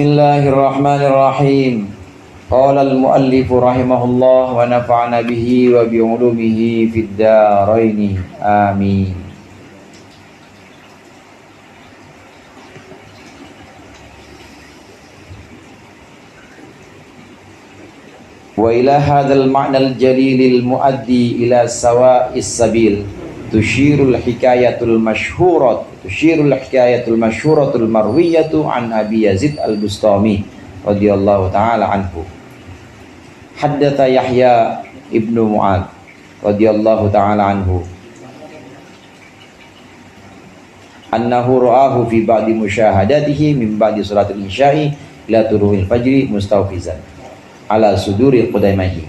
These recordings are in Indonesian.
Bismillahirrahmanirrahim. Qala al-muallif rahimahullah wa nafa'ana bihi wa bi 'ulumihi fid dharain. Amin. Wa ila hadzal ma'nal jalilil muaddi ila sawa'is sabil tushirul hikayatul masyhuratul marwiyatu an Abi Yazid al-Bustami radhiyallahu taala anhu. Haddatsa Yahya ibnu Mu'adz radhiyallahu taala anhu annahu ra'ahu fi ba'di musyahadatihi min ba'di salatil isya'i ila turuhil fajri mustawfizan ala suduri qudamaihi.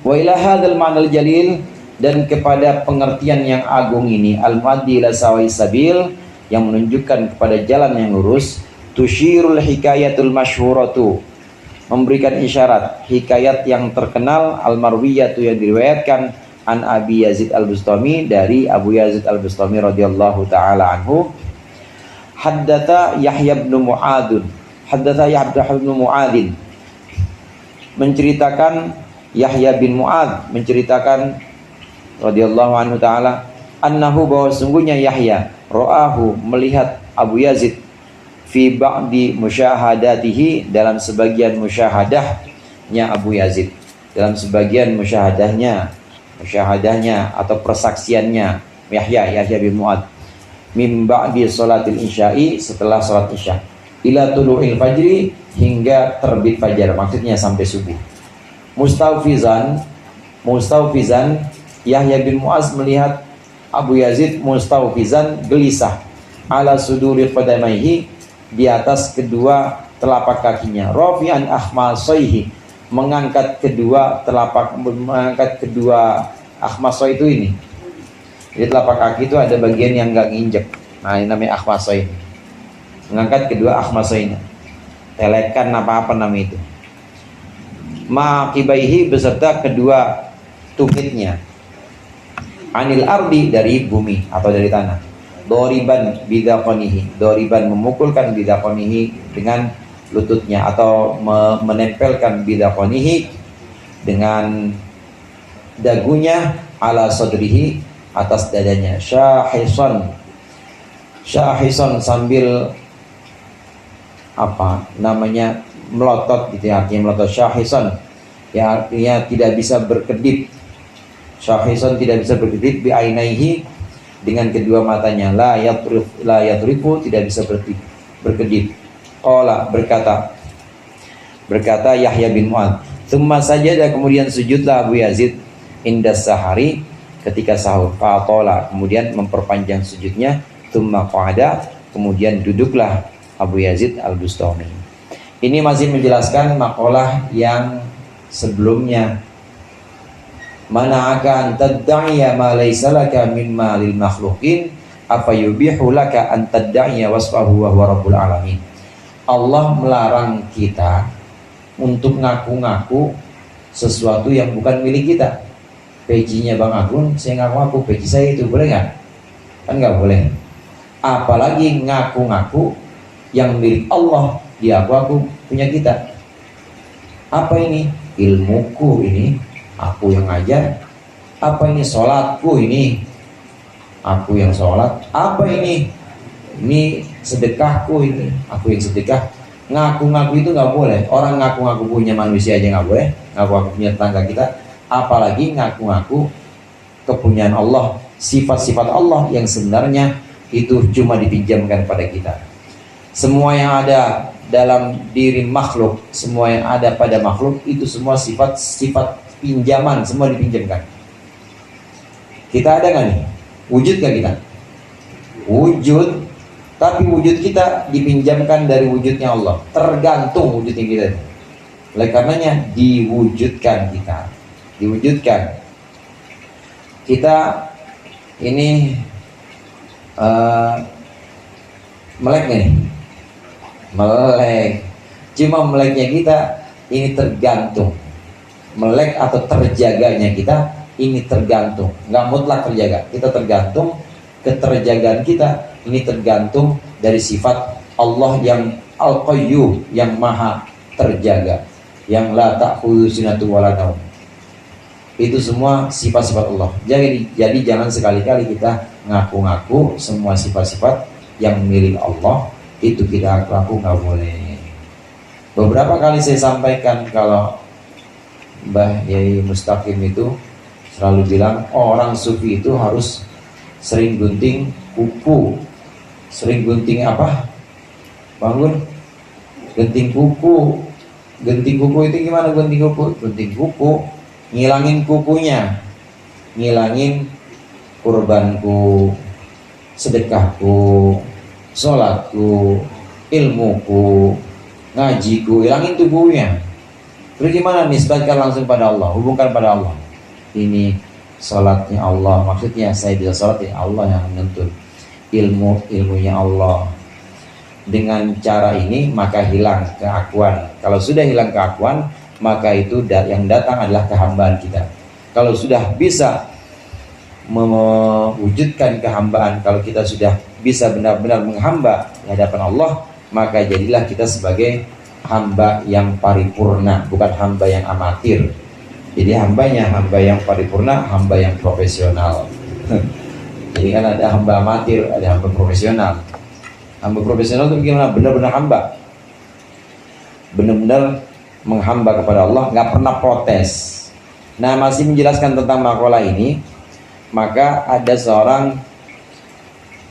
Wa ila hadzal ma'nal jalil, dan kepada pengertian yang agung ini, al-muaddi ila sawa'is sabil, yang menunjukkan kepada jalan yang lurus, tusyirul hikayatul masyhuratu, memberikan isyarat hikayat yang terkenal, al-marwiyatu, yang diriwayatkan an Abi Yazid al-Bustami, dari Abu Yazid al-Bustami radhiyallahu taala anhu. Haddatsa Yahya bin Mu'adz, menceritakan Yahya bin Mu'adz menceritakan radhiyallahu anhu taala, annahu, bahwa sungguhnya Yahya ra'ahu, melihat Abu Yazid, fi ba'di musyahadatihi, dalam sebagian musyahadahnya Abu Yazid, dalam sebagian musyahadahnya atau persaksiannya Yahya bin Mu'adz, min ba'di salatil isya'i, setelah salat isya, ila tulu'il fajri, hingga terbit fajar, maksudnya sampai subuh. Mustawfizan, Yahya bin Mu'adz melihat Abu Yazid mustawfizan, gelisah, ala suduri qadamaihi, di atas kedua telapak kakinya, rafi'an akhmasaihi, mengangkat kedua akhmasai itu ini. Jadi telapak kaki itu ada bagian yang enggak nginjek. Nah, ini namanya akhmasai. Mengangkat kedua akhmasainya. Telekan apa namanya itu. Maqibaihi, beserta kedua tumitnya. Anil ardi, dari bumi atau dari tanah. Doriban bidaqonihi, doriban, memukulkan bidaqonihi, dengan lututnya, atau menempelkan bidaqonihi, dengan dagunya, ala sadrihi, atas dadanya. Syahison, sambil melotot gitu ya, artinya melotot. Syahison, ya artinya tidak bisa berkedip. Syahison, tidak bisa berkedip, bi ainaihi, dengan kedua matanya. La yatrifu, tidak bisa berkedip. Qala, berkata Yahya bin Mu'adz, tsumma sajada, kemudian sujudlah Abu Yazid, indas sahari, ketika sahur. Fatola, kemudian memperpanjang sujudnya. Tsumma qa'ada, kemudian duduklah Abu Yazid al-Bustami. Ini masih menjelaskan maqalah yang sebelumnya. Mana'aka an tadda'iya ma laysa laka mimma lil makhluqin afa yubihu laka an tadda'iya wasfahu wa huwa rabbul alamin. Allah melarang kita untuk ngaku-ngaku sesuatu yang bukan milik kita. Pecinya Bang Agun, saya ngaku-ngaku peci saya itu, boleh nggak? Kan nggak boleh. Apalagi ngaku-ngaku yang milik Allah, dia aku punya kita. Apa ini? Ilmuku ini, aku yang ngajar. Apa ini? Sholatku ini, aku yang sholat. Apa ini? Ini sedekahku ini, aku yang sedekah. Ngaku-ngaku itu nggak boleh. Orang ngaku-ngaku punya manusia aja nggak boleh, ngaku-ngaku punya tetangga kita, apalagi ngaku-ngaku kepunyaan Allah, sifat-sifat Allah yang sebenarnya itu cuma dipinjamkan pada kita. Semua yang ada dalam diri makhluk, semua yang ada pada makhluk, itu semua sifat-sifat pinjaman, semua dipinjamkan. Kita ada nggak nih? Wujud nggak kita? Wujud, tapi wujud kita dipinjamkan dari wujudnya Allah. Tergantung wujudnya kita. Oleh karenanya diwujudkan kita. Diwujudkan. Kita ini melek nih. Melek. Cuma meleknya kita ini tergantung. Melek atau terjaganya kita ini tergantung. Nggak mutlak terjaga. Kita tergantung. Keterjagaan kita ini tergantung dari sifat Allah yang Al-Qayyum, yang maha terjaga, yang la ta'khudhu sinatun wala naum. Itu semua sifat-sifat Allah. Jadi jangan sekali-kali kita ngaku-ngaku semua sifat-sifat yang milik Allah itu kita ngaku, nggak boleh. Beberapa kali saya sampaikan kalau Mbah Yai Mustaqim itu selalu bilang orang sufi itu harus sering gunting kuku. Sering gunting apa? Bangun? Gunting kuku. Gunting kuku itu gimana gunting kuku? Gunting kuku, ngilangin kukunya, ngilangin kurbanku, sedekahku, sholatku, ilmuku, ngajiku, hilangin tubuhnya. Terus gimana? Nisbatkan langsung pada Allah, hubungkan pada Allah. Ini sholatnya Allah, maksudnya saya bisa sholat ya Allah yang menuntun. Ilmunya Allah. Dengan cara ini maka hilang keakuan. Kalau sudah hilang keakuan, maka itu yang datang adalah kehambaan kita. Kalau sudah bisa mewujudkan kehambaan, kalau kita sudah bisa benar-benar menghamba di hadapan Allah, maka jadilah kita sebagai hamba yang paripurna, bukan hamba yang amatir. Jadi hambanya hamba yang paripurna, hamba yang profesional. Jadi kan ada hamba amatir, ada hamba profesional. Hamba profesional itu bagaimana? Benar-benar hamba, benar-benar menghamba kepada Allah, nggak pernah protes. Nah, masih menjelaskan tentang makalah ini, maka ada seorang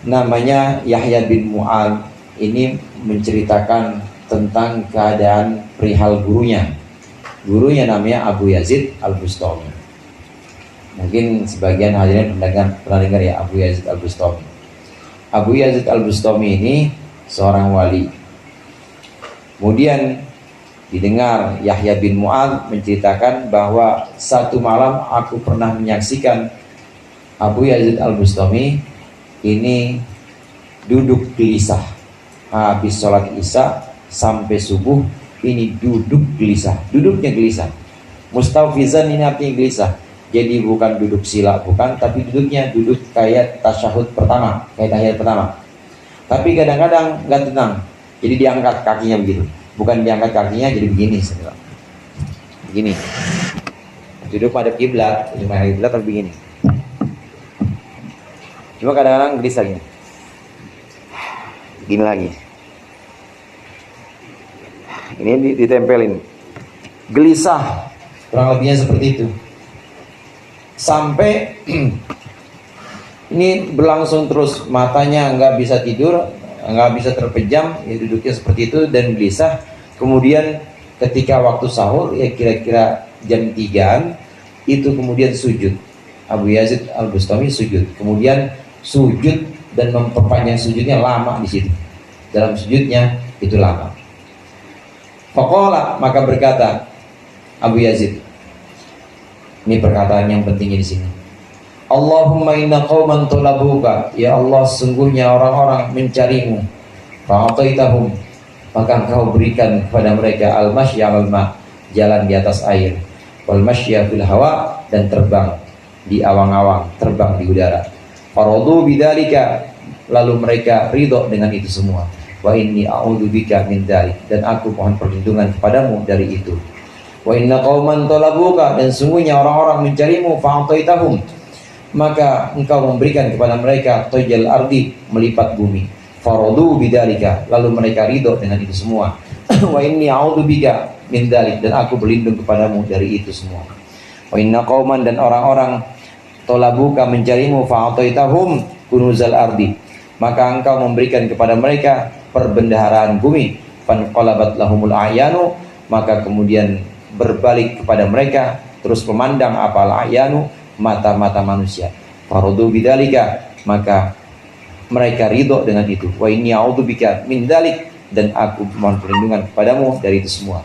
namanya Yahya bin Mu'ad, ini menceritakan tentang keadaan perihal gurunya. Gurunya namanya Abu Yazid Al-Bustami. Mungkin sebagian hadirin pernah dengar ya Abu Yazid Al-Bustami. Abu Yazid Al-Bustami ini seorang wali. Kemudian didengar Yahya bin Mu'ad menceritakan bahwa satu malam aku pernah menyaksikan Abu Yazid Al-Bustami ini duduk gelisah. Habis sholat isya sampai subuh ini duduk gelisah. Duduknya gelisah. Mustawfizan ini artinya gelisah. Jadi bukan duduk sila, bukan, tapi duduknya duduk kayak tasyahud pertama, kayak tahiyat pertama. Tapi kadang-kadang nggak tenang, jadi diangkat kakinya begitu. Bukan diangkat kakinya jadi begini, begini. Duduk pada kiblat, cuma kiblat tapi begini. Cuma kadang-kadang gelisah gini. Gini lagi. Ini ditempelin. Gelisah, kurang lebihnya seperti itu. Sampai ini berlangsung terus, matanya nggak bisa tidur, nggak bisa terpejam, ya duduknya seperti itu dan gelisah. Kemudian ketika waktu sahur, ya kira-kira jam 3-an, itu kemudian sujud. Abu Yazid Al-Bustami sujud, kemudian sujud dan memperpanjang sujudnya lama di situ. Dalam sujudnya itu lama. Faqala, maka berkata Abu Yazid, ini perkataan yang pentingnya di sini. Allahumma inna qauman talabuka, ya Allah sungguhnya orang-orang mencarimu. Fa'ataitahum, maka engkau berikan kepada mereka al-masya al-ma, jalan di atas air, wal masya fil hawa, dan terbang di awang-awang, terbang di udara. Faradu bidzalika, lalu mereka ridho dengan itu semua. Wa inni a'udzubika min dzalik, dan aku mohon perlindungan kepadamu dari itu. Wa inna qauman talabuka, dan sungguhnya orang-orang mencarimu. Fa'ataitahum, maka engkau memberikan kepada mereka tojal ardi, melipat bumi. Faradu bidzalika, lalu mereka ridho dengan itu semua. Wa inni a'udzubika min dzalik, dan aku berlindung kepadamu dari itu semua. Wa inna qauman, dan orang-orang talabuka mencarimu. Fa'ataitahum kunuzal ardi, maka engkau memberikan kepada mereka perbendaharaan bumi. Fanqalabat lahumul a'yanu, maka kemudian berbalik kepada mereka, terus memandang apal ayanu, mata-mata manusia. Faradu bidzalika, maka mereka ridho dengan itu. Wa inni a'udzubika min dzalik, dan aku mohon perlindungan kepadamu dari itu semua.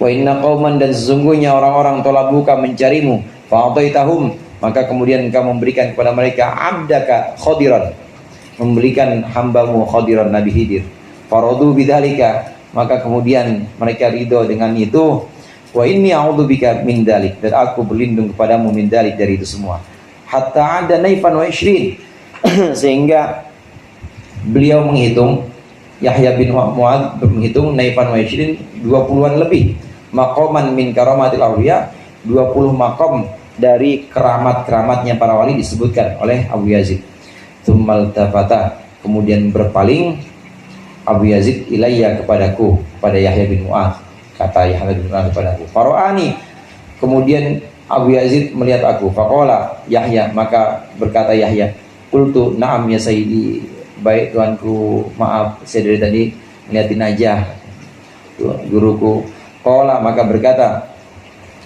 Wa inna qauman, dan sesungguhnya orang-orang talabuka mencarimu. Fa'ataitahum, maka kemudian engkau memberikan kepada mereka abdaka Khadiran, memberikan hambamu Khadiran, Nabi Khidir. Faradu bidzalika, maka kemudian mereka ridho dengan itu. Wa inni a'udzubika min dzalik, dan aku berlindung kepadamu min dzalik, dari itu semua. Hatta ada naifan wa ishrin, sehingga beliau menghitung Yahya bin Mu'adz menghitung naifan wa ishirin 20-an lebih maqaman min karamatil awliya, 20 maqam dari keramat-keramatnya para wali disebutkan oleh Abu Yazid. Tsummal tafata, kemudian berpaling Abu Yazid ilayya kepadaku, kepada Yahya bin Mu'adz. Kata Yahya bin Mu'adz kepadaku, faro'ani, kemudian Abu Yazid melihat aku. Faqala Yahya, maka berkata Yahya, qultu na'am ya sayyidi, baik tuanku, maaf saya dari tadi ngeliatin aja guruku. Qala, maka berkata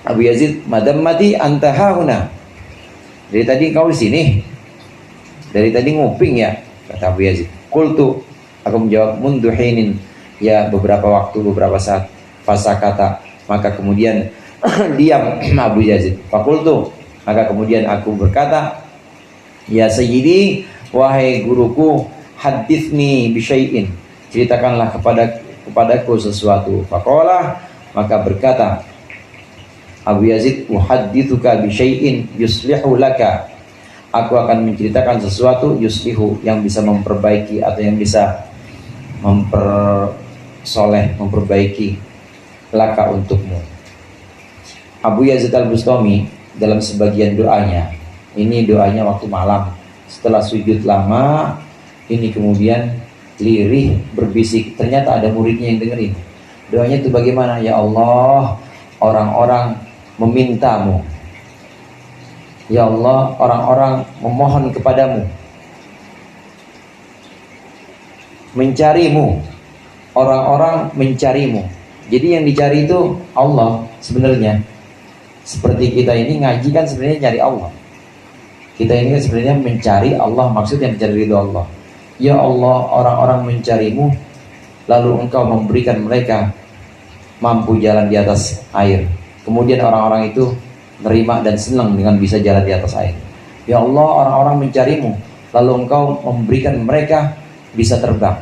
Abu Yazid, madam mati anta hahuna, dari tadi kau di sini, dari tadi nguping ya, kata Abu Yazid. Qultu, aku menjawab, mundu hinin, ya beberapa waktu, beberapa saat. Fasakata, maka kemudian diam Abu Yazid. Fakultu, maka kemudian aku berkata, ya sayyidi, wahai guruku, hadithni bisyai'in, ceritakanlah kepadaku sesuatu. Faqala, maka berkata Abu Yazid, uhaddithuka bisyai'in yuslihu laka, aku akan menceritakan sesuatu yuslihu, yang bisa memperbaiki atau yang bisa memperbaiki laka untukmu. Abu Yazid al-Bustami dalam sebagian doanya, ini doanya waktu malam setelah sujud lama, ini kemudian lirih berbisik, ternyata ada muridnya yang dengerin. Doanya itu bagaimana? Ya Allah, orang-orang memintamu, ya Allah, orang-orang memohon kepadamu, mencarimu, orang-orang mencarimu. Jadi yang dicari itu Allah sebenarnya. Seperti kita ini ngaji kan sebenarnya cari Allah. Kita ini kan sebenarnya mencari Allah, maksudnya mencari ridho Allah. Ya Allah, orang-orang mencarimu, lalu engkau memberikan mereka mampu jalan di atas air. Kemudian orang-orang itu nerima dan senang dengan bisa jalan di atas air. Ya Allah, orang-orang mencarimu, lalu engkau memberikan mereka bisa terbang,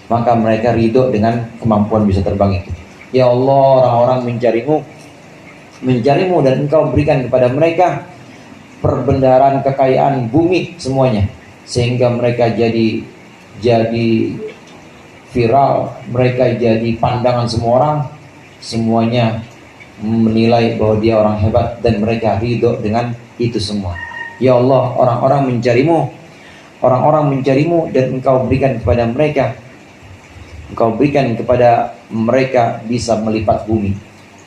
maka mereka ridho dengan kemampuan bisa terbang itu. Ya Allah, orang-orang mencarimu dan engkau berikan kepada mereka perbendaharaan kekayaan bumi semuanya, sehingga mereka jadi viral, mereka jadi pandangan semua orang, semuanya menilai bahwa dia orang hebat dan mereka ridho dengan itu semua. Ya Allah, orang-orang mencarimu dan engkau berikan kepada mereka, engkau berikan kepada mereka bisa melipat bumi.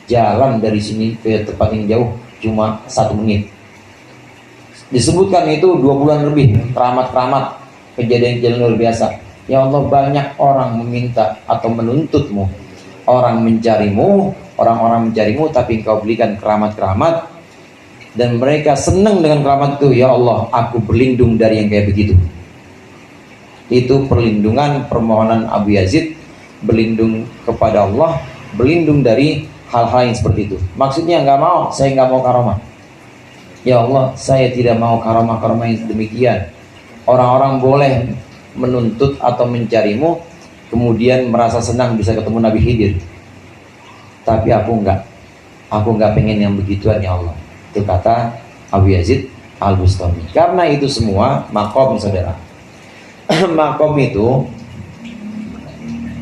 Jalan dari sini ke tempat yang jauh cuma 1 menit. Disebutkan itu 2 bulan lebih, keramat-keramat, kejadian-kejadian luar biasa. Ya Allah, banyak orang meminta atau menuntutmu, orang mencarimu, orang-orang mencarimu, tapi engkau berikan keramat-keramat dan mereka senang dengan keramat itu. Ya Allah, aku berlindung dari yang kayak begitu. Itu perlindungan, permohonan Abu Yazid, berlindung kepada Allah, berlindung dari hal-hal yang seperti itu. Maksudnya saya nggak mau karamah. Ya Allah, saya tidak mau karamah-karamah yang demikian. Orang-orang boleh menuntut atau mencarimu, kemudian merasa senang bisa ketemu Nabi Khidir, tapi aku nggak pengen yang begituan ya Allah. Itu kata Abu Yazid al-Bustami. Karena itu semua makom, saudara. Makom itu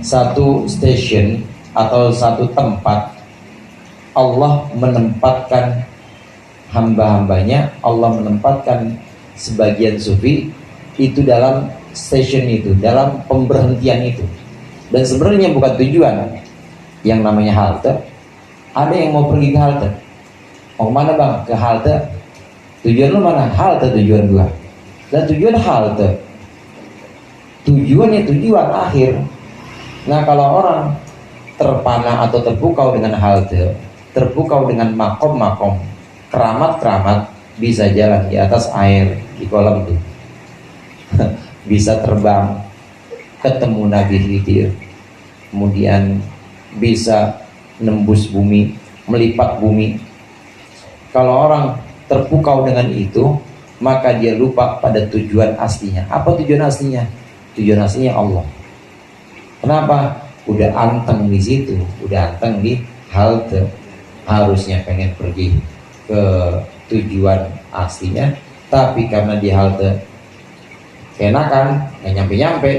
satu station atau satu tempat Allah menempatkan hamba-hambanya. Allah menempatkan sebagian sufi itu dalam station itu, dalam pemberhentian itu. Dan sebenarnya bukan tujuan yang namanya halte. Ada yang mau pergi ke halte, mau mana bang? Ke halte. Tujuan lu mana? Halte tujuan gua. Dan tujuan halte, tujuannya tujuan akhir. Nah, kalau orang terpana atau terpukau dengan halte, terpukau dengan makom-makom, keramat-keramat, bisa jalan di atas air, di kolam itu, bisa terbang, ketemu Nabi Khidir, kemudian bisa nembus bumi, melipat bumi. Kalau orang terpukau dengan itu, maka dia lupa pada tujuan aslinya. Apa tujuan aslinya? Tujuan aslinya Allah. Kenapa? Udah anteng di situ, udah anteng di halte, harusnya pengen pergi ke tujuan aslinya, tapi karena di halte enakan, nggak nyampe-nyampe,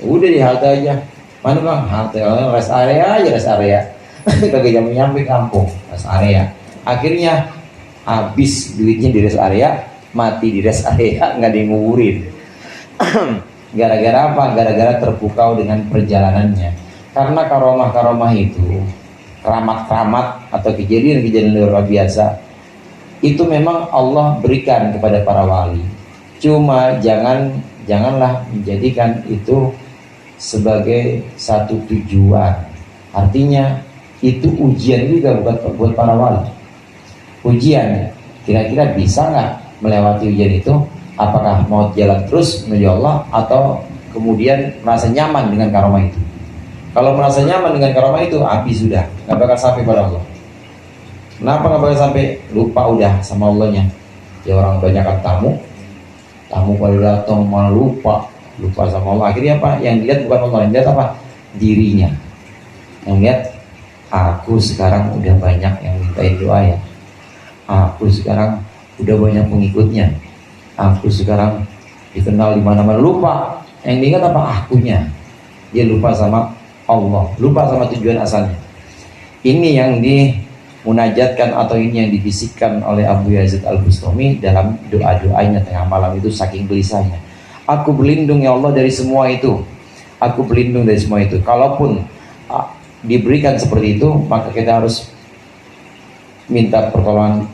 Udah di halte aja. Mana bang? Halte, rest area aja, rest area. Kagak nyampe kampung, rest area. Akhirnya habis duitnya di rest area, mati di rest area, nggak ada yang nguburin. Gara-gara apa? Gara-gara terpukau dengan perjalanannya. Karena karomah-karomah itu, keramat-keramat atau kejadian-kejadian luar biasa, itu memang Allah berikan kepada para wali. Cuma janganlah menjadikan itu sebagai satu tujuan. Artinya itu ujian juga buat para wali. Ujian, kira-kira bisa nggak melewati ujian itu? Apakah mau jalan terus menuju Allah atau kemudian merasa nyaman dengan karomah itu? Kalau merasa nyaman dengan karomah itu, habis sudah, nggak bakal sampai pada Allah. Kenapa nggak bakal sampai? Lupa udah sama Allahnya. Ya orang banyakkan tamu pada datang malah lupa sama Allah. Akhirnya apa? Yang dilihat bukan Allah, yang dilihat apa? Dirinya. Yang lihat, aku sekarang udah banyak yang mintain doa ya. Aku sekarang udah banyak pengikutnya. Aku sekarang dikenal di mana-mana. Lupa. Yang diingat apa? Akunya. Dia lupa sama Allah, lupa sama tujuan asalnya. Ini yang dimunajatkan atau ini yang dibisikkan oleh Abu Yazid Al-Bustami dalam doa-doanya tengah malam itu, saking gelisahnya. Aku berlindung ya Allah dari semua itu. Aku berlindung dari semua itu. Kalaupun diberikan seperti itu, maka kita harus minta pertolongan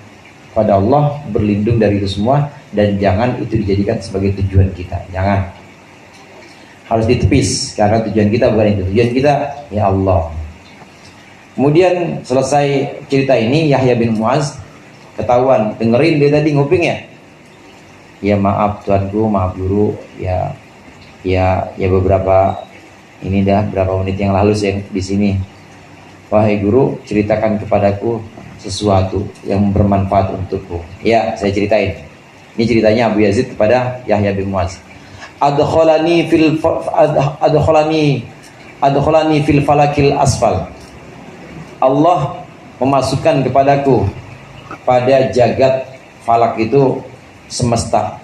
pada Allah, berlindung dari itu semua, dan jangan itu dijadikan sebagai tujuan kita. Jangan. Harus ditepis, karena tujuan kita bukan itu. Tujuan kita ya Allah. Kemudian selesai cerita ini, Yahya bin Muaz ketahuan, dengerin dia tadi nguping ya. Ya maaf tuanku, maaf guru, ya beberapa ini dah berapa menit yang lalu saya di sini. Wahai guru, ceritakan kepadaku sesuatu yang bermanfaat untukku. Ya, saya ceritain. Ini ceritanya Abu Yazid kepada Yahya bin Muaz. Adkhalani fil falakil asfal. Allah memasukkan kepadaku pada jagat falak itu semesta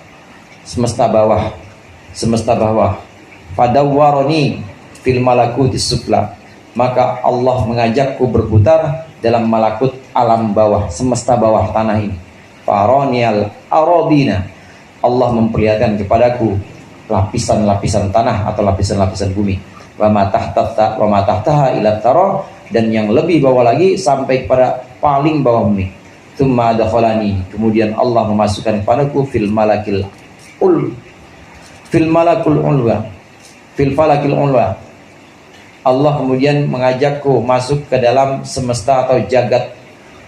bawah. Fadawwarani fil malakutis sufla. Maka Allah mengajakku berputar dalam malakut alam bawah, semesta bawah tanah ini. Faroniyal aradina. Allah memperlihatkan kepadaku lapisan-lapisan tanah atau lapisan-lapisan bumi. Wa ma tahtaha ila tara, dan yang lebih bawah lagi sampai kepada paling bawah bumi. Tsumma adkhalani, kemudian Allah memasukkan kepadaku fil falakil ulwa. Allah kemudian mengajakku masuk ke dalam semesta atau jagat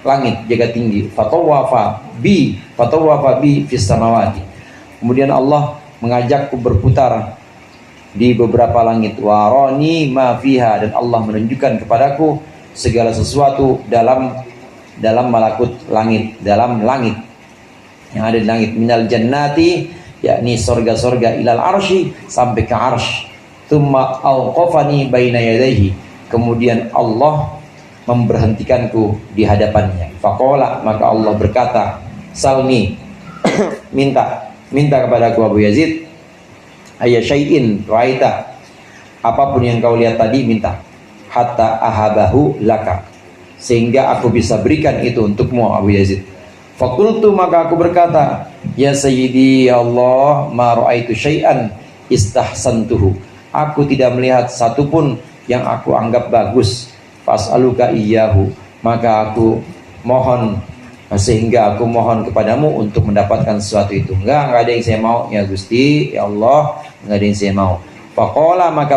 langit, jagat tinggi. Fatawafa bi fis samawati. Kemudian Allah mengajakku berputar di beberapa langit. Warani ma fiha, dan Allah menunjukkan kepadaku segala sesuatu dalam malakut langit, dalam langit yang ada di langit. Minal jannati, yakni sorga-sorga, ilal arsy, sampai ke arsy. Tsumma auqafani baina yadayhi, kemudian Allah memberhentikanku di hadapannya. Faqala, maka Allah berkata, salni, minta kepadaku Abu Yazid, ayya syai'in ra'aita, apapun yang kau lihat tadi minta, hatta ahabahu laka, sehingga aku bisa berikan itu untukmu Abu Yazid. Faqultu, maka aku berkata, ya sayyidi ya Allah, ma ra'aitu syai'an istahsantuhu, aku tidak melihat satupun yang aku anggap bagus. Fas'aluka iyyahu, maka aku mohon, sehingga aku mohon kepadamu untuk mendapatkan sesuatu itu. Enggak ada yang saya mau ya Gusti, ya Allah, enggak ada yang saya mau. Faqala, maka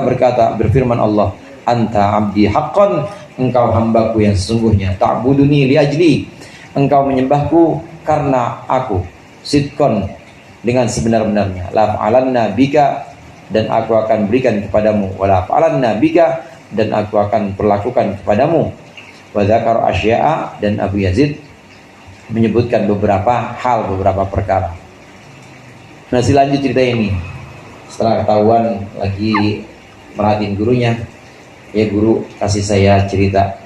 berfirman Allah, anta abdi haqqan, engkau hambaku yang sesungguhnya. Ta'buduni li ajli, engkau menyembahku karena aku. Sidqan, dengan sebenar-benarnya. La fa'alanna bika, dan aku akan berikan kepadamu. Wala fa'alanna bika, dan aku akan perlakukan kepadamu. Wa dzakar asya'a, dan Abu Yazid menyebutkan beberapa hal, beberapa perkara. Nah, lanjut cerita ini. Setelah ketahuan lagi merhatiin gurunya, ya guru kasih saya cerita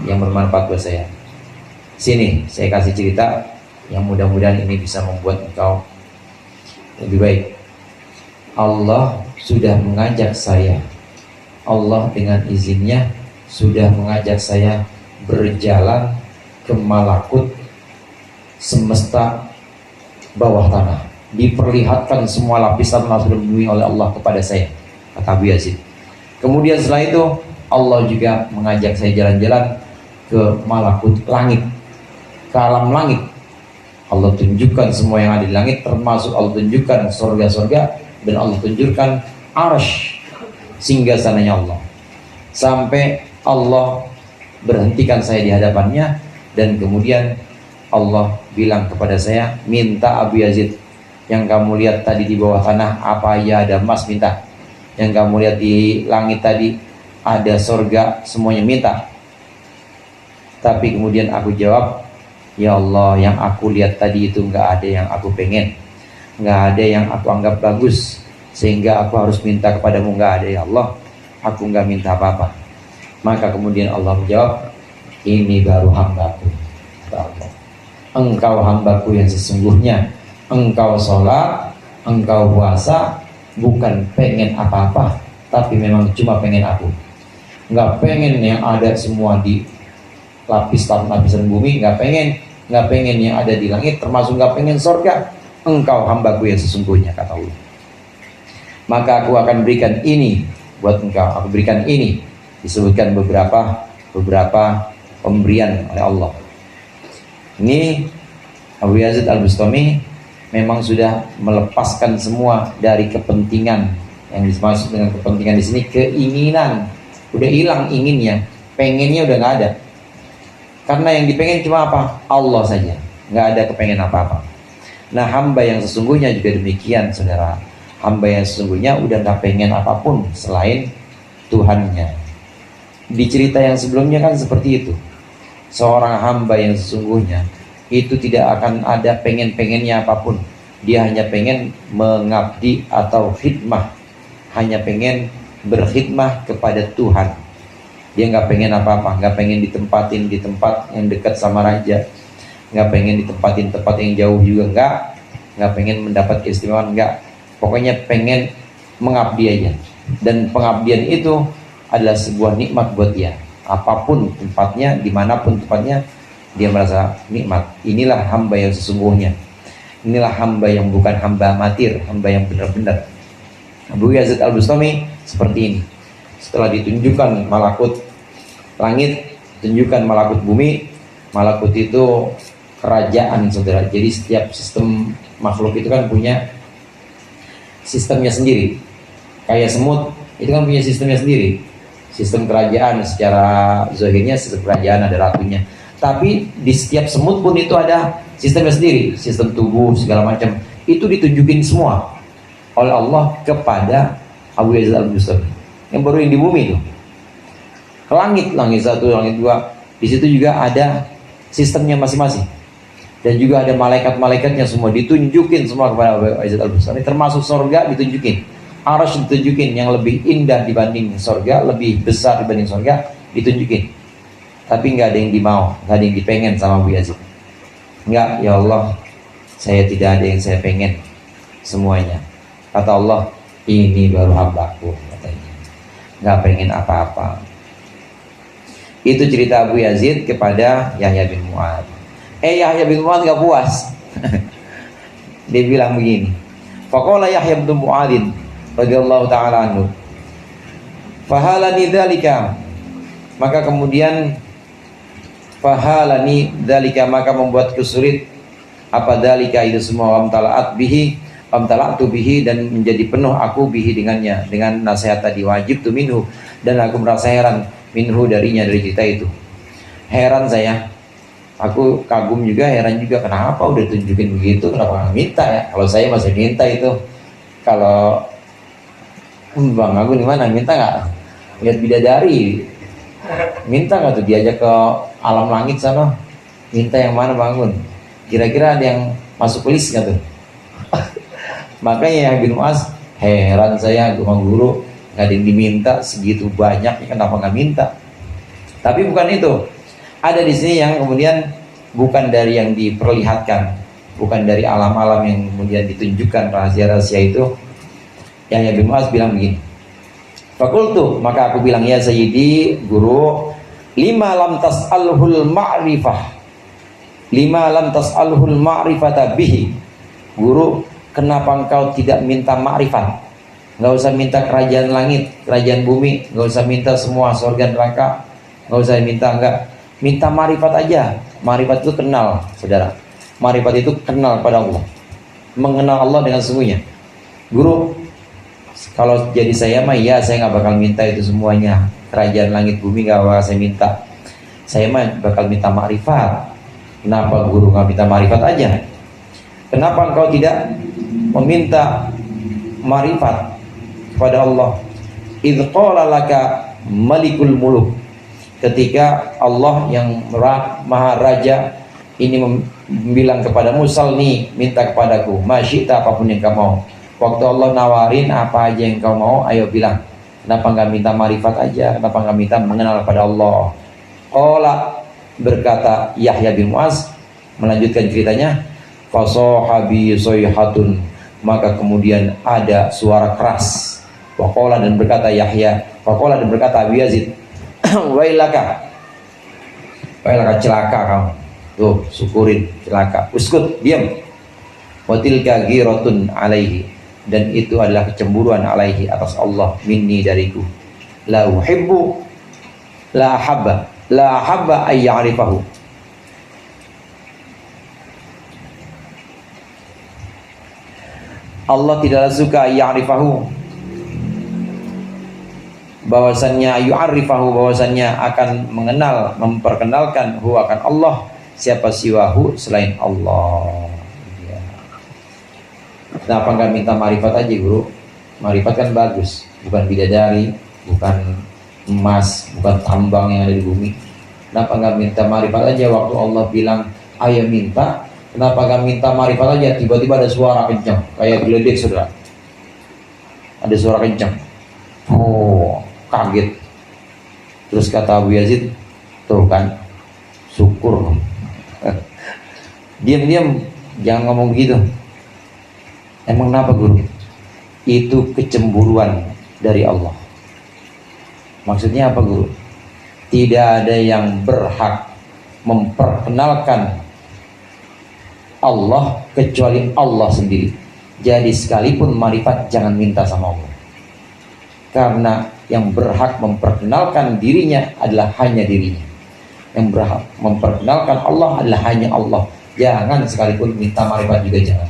yang bermanfaat buat saya. Sini, saya kasih cerita yang mudah-mudahan ini bisa membuat engkau lebih baik. Allah sudah mengajak saya, Allah dengan izinnya sudah mengajak saya berjalan ke malakut semesta bawah tanah. Diperlihatkan semua lapisan-lapisan bumi oleh Allah kepada saya, kata Abu Yazid. Kemudian setelah itu Allah juga mengajak saya jalan-jalan ke malakut langit, ke alam langit. Allah tunjukkan semua yang ada di langit, termasuk Allah tunjukkan surga-surga, dan Allah tunjukkan arsy, singgasananya Allah. Sampai Allah berhentikan saya di hadapannya, dan kemudian Allah bilang kepada saya, minta Abu Yazid, yang kamu lihat tadi di bawah tanah apa ya, ada emas, minta. Yang kamu lihat di langit tadi ada surga, semuanya minta. Tapi kemudian aku jawab, ya Allah, yang aku lihat tadi itu nggak ada yang aku pengen, nggak ada yang aku anggap bagus, sehingga aku harus minta kepadamu. Nggak ada ya Allah, aku nggak minta apa-apa. Maka kemudian Allah menjawab, ini baru hambaku, Allah. Engkau hambaku yang sesungguhnya. Engkau sholat, engkau puasa, bukan pengen apa-apa, tapi memang cuma pengen aku. Nggak pengen yang ada semua di lapisan bumi, nggak pengen yang ada di langit, termasuk nggak pengen surga. Engkau hambaku yang sesungguhnya, kata Allah. Maka aku akan berikan ini buat engkau. Aku berikan ini. Disebutkan beberapa pemberian oleh Allah. Ini Abu Yazid Al-Bustami memang sudah melepaskan semua dari kepentingan. Yang dimaksud dengan kepentingan di sini keinginan. Udah hilang inginnya, pengennya udah nggak ada. Karena yang dipengen cuma apa? Allah saja, nggak ada kepengen apa-apa. Nah, hamba yang sesungguhnya juga demikian, saudara. Hamba yang sesungguhnya udah nggak pengen apapun selain Tuhannya. Di cerita yang sebelumnya kan seperti itu. Seorang hamba yang sesungguhnya itu tidak akan ada pengen-pengennya apapun. Dia hanya pengen mengabdi atau khidmah, hanya pengen berkhidmah kepada Tuhan. Dia nggak pengen apa-apa, nggak pengen ditempatin di tempat yang dekat sama raja, nggak pengen ditempatin tempat yang jauh juga, nggak pengen mendapat keistimewaan, nggak. Pokoknya pengen mengabdi aja. Dan pengabdian itu adalah sebuah nikmat buat dia. Apapun tempatnya, dimanapun tempatnya, dia merasa nikmat. Inilah hamba yang sesungguhnya. Inilah hamba yang bukan hamba amatir, hamba yang benar-benar. Abu Yazid Al-Bustami seperti ini. Setelah ditunjukkan malakut langit, tunjukkan malakut bumi. Malakut itu kerajaan, saudara. Jadi setiap sistem makhluk itu kan punya sistemnya sendiri. Kayak semut itu kan punya sistemnya sendiri. Sistem kerajaan secara zahirnya sistem kerajaan, ada ratunya. Tapi di setiap semut pun itu ada sistemnya sendiri, sistem tubuh segala macam. Itu ditunjukin semua oleh Allah kepada Abu Yazid Al-Bustami. Yang baru yang di bumi itu. Ke langit 1, langit 2. Di situ juga ada sistemnya masing-masing. Dan juga ada malaikat-malaikatnya semua ditunjukin semua kepada Abu Yazid Al-Bustami. Termasuk surga ditunjukin. Arsy ditunjukin, yang lebih indah dibanding surga, lebih besar dibanding surga ditunjukin. Tapi nggak ada yang dimau, nggak ada yang dipengen sama Abu Yazid. Nggak, ya Allah, saya tidak ada yang saya pengen, semuanya. Kata Allah, ini baru hambaku, katanya. Nggak pengen apa-apa. Itu cerita Abu Yazid kepada Yahya bin Mu'ad. Yahya bin Mu'ad nggak puas. Dia bilang begini. Faqala Yahya bin Mu'adin radhiyallahu ta'ala anhu, fahalani dzalika, maka kemudian fahalani dzalika, maka membuatku sulit apa dzalika itu semua, amtala'at bihi, amtala'tu bihi, dan menjadi penuh aku bihi dengannya, dengan nasihat tadi, wajib tu minhu, dan aku merasa heran minhu darinya, dari cerita itu. Heran saya, aku kagum juga, heran juga, kenapa udah tunjukin begitu, kenapa nggak minta ya? Kalau saya masih minta itu. Kalau Bang Agun gimana, minta nggak lihat bidadari? Minta nggak tuh diajak ke alam langit sana? Minta yang mana Bang Agun? Kira-kira ada yang masuk list nggak tuh? Makanya bin Mu'az, heran saya, guru nggak ada yang diminta segitu banyak, kenapa nggak minta? Tapi bukan itu. Ada di sini yang kemudian bukan dari yang diperlihatkan, bukan dari alam-alam yang kemudian ditunjukkan rahasia-rahasia itu. Yahya bin Mu'adz bilang begini. Fakultu, maka aku bilang, ya Sayyidi, guru, lima lam tas'alhul ma'rifah. Lima lam tas'alhul ma'rifata bihi. Guru, kenapa engkau tidak minta ma'rifat? Enggak usah minta kerajaan langit, kerajaan bumi, enggak usah minta semua surga neraka, enggak usah minta ma'rifat aja. Ma'rifat itu kenal, saudara. Ma'rifat itu kenal pada Allah, mengenal Allah dengan sungguhnya. Guru, kalau jadi saya mah ya saya nggak bakal minta itu semuanya, kerajaan langit bumi nggak bakal saya minta. Saya mah bakal minta ma'rifat. Kenapa guru nggak minta ma'rifat aja? Kenapa engkau tidak meminta ma'rifat kepada Allah? Idz qala laka malikul muluk, ketika Allah yang maha raja ini bilang kepadamu, salni, minta kepadaku, masyita, apapun yang kau mau. Waktu Allah nawarin apa aja yang kau mau, ayo bilang. Kenapa nggak minta marifat aja? Kenapa nggak minta mengenal pada Allah? Qala, berkata Yahya bin Mu'adz, melanjutkan ceritanya, fasohabi soyhatun, maka kemudian ada suara keras. Waqala, dan berkata Yahya, waqala, dan berkata Abu Yazid, wailaka, wailaka, celaka kamu. Tuh, syukurin, celaka. Uskut, diam. Watilka ghiratun alaihi, dan itu adalah kecemburuan alaihi, atas Allah, minni, dariku. La uhibbu la ahabba ay ya'rifahu. Allah tidaklah suka ya'rifahu, bahwasannya yu'arifahu, bahwasannya akan mengenal, memperkenalkan hu, akan Allah, siapa siwahu, selain Allah. Ya. Kenapa nggak minta marifat aja, guru? Marifat kan bagus, bukan bidadari, bukan emas, bukan tambang yang ada di bumi. Kenapa nggak minta marifat aja? Waktu Allah bilang ayo minta, kenapa nggak minta marifat aja? Tiba-tiba ada suara kencang, kayak geledek, saudara. Ada suara kencang. Oh, kaget. Terus kata Abu Yazid, tuh kan, syukur. Diam-diam, jangan ngomong begitu. Emang kenapa, guru? Itu kecemburuan dari Allah. Maksudnya apa, guru? Tidak ada yang berhak memperkenalkan Allah kecuali Allah sendiri. Jadi sekalipun marifat jangan minta sama Allah, karena yang berhak memperkenalkan dirinya adalah hanya dirinya. Yang berhak memperkenalkan Allah adalah hanya Allah. Jangan sekalipun minta marifat juga jangan.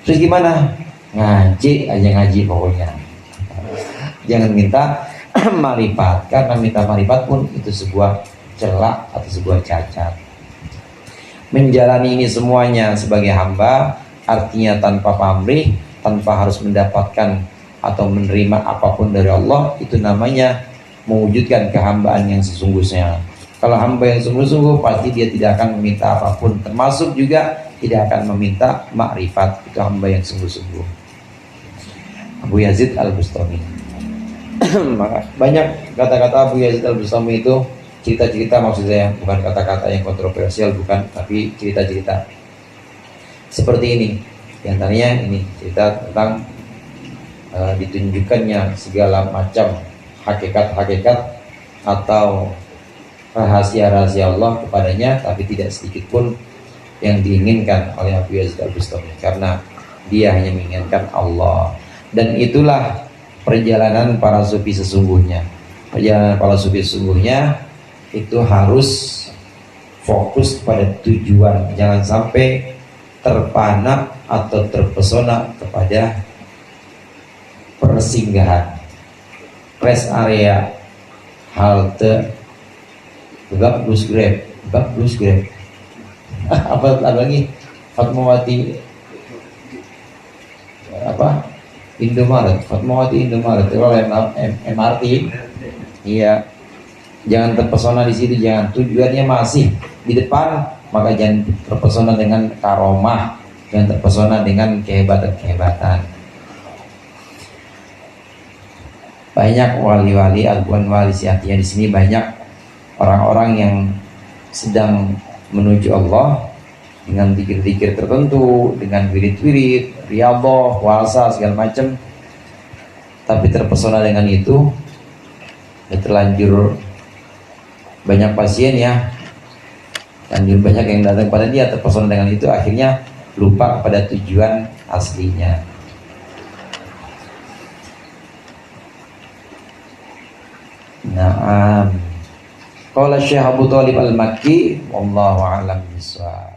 Terus gimana? Ngaji aja, ngaji pokoknya. Jangan minta marifat, karena minta marifat pun itu sebuah celak atau sebuah cacat. Menjalani ini semuanya sebagai hamba, artinya tanpa pamrih, tanpa harus mendapatkan atau menerima apapun dari Allah, itu namanya mewujudkan kehambaan yang sesungguhnya. Kalau hamba yang sungguh-sungguh, pasti dia tidak akan meminta apapun, termasuk juga tidak akan meminta makrifat. Itu hamba yang sungguh-sungguh. Abu Yazid Al-Bustami. Banyak kata-kata Abu Yazid Al-Bustami itu cerita-cerita, maksud saya bukan kata-kata yang kontroversial, bukan, tapi cerita-cerita seperti ini. Di antaranya ini cerita tentang ditunjukkannya segala macam hakikat-hakikat atau rahasia-rahasia Allah kepadanya, tapi tidak sedikit pun yang diinginkan oleh Abu Yazid Al-Bustami, karena dia hanya menginginkan Allah. Dan itulah perjalanan para sufi sesungguhnya. Perjalanan para sufi sesungguhnya itu harus fokus pada tujuan, jangan sampai terpana atau terpesona kepada persinggahan, rest area, halte, bagus grab, apa lagi, Fatmawati apa, Indomaret, Fatmawati Indomaret, kalau MRT, iya, jangan terpesona di situ, jangan, tujuannya masih di depan, maka jangan terpesona dengan karomah, jangan terpesona dengan kehebatan-kehebatan. Banyak wali-wali, Al-Quran wali siatinya di sini, banyak orang-orang yang sedang menuju Allah dengan zikir-zikir tertentu, dengan wirid-wirid, riyadhah, puasa, segala macam, tapi terpesona dengan itu, ya terlanjur banyak pasien ya, lanjut banyak yang datang pada dia, terpesona dengan itu, akhirnya lupa pada tujuan aslinya. Naam. Qala Syekh Abu Thalib Al-Makki wallahu a'lam bishawab.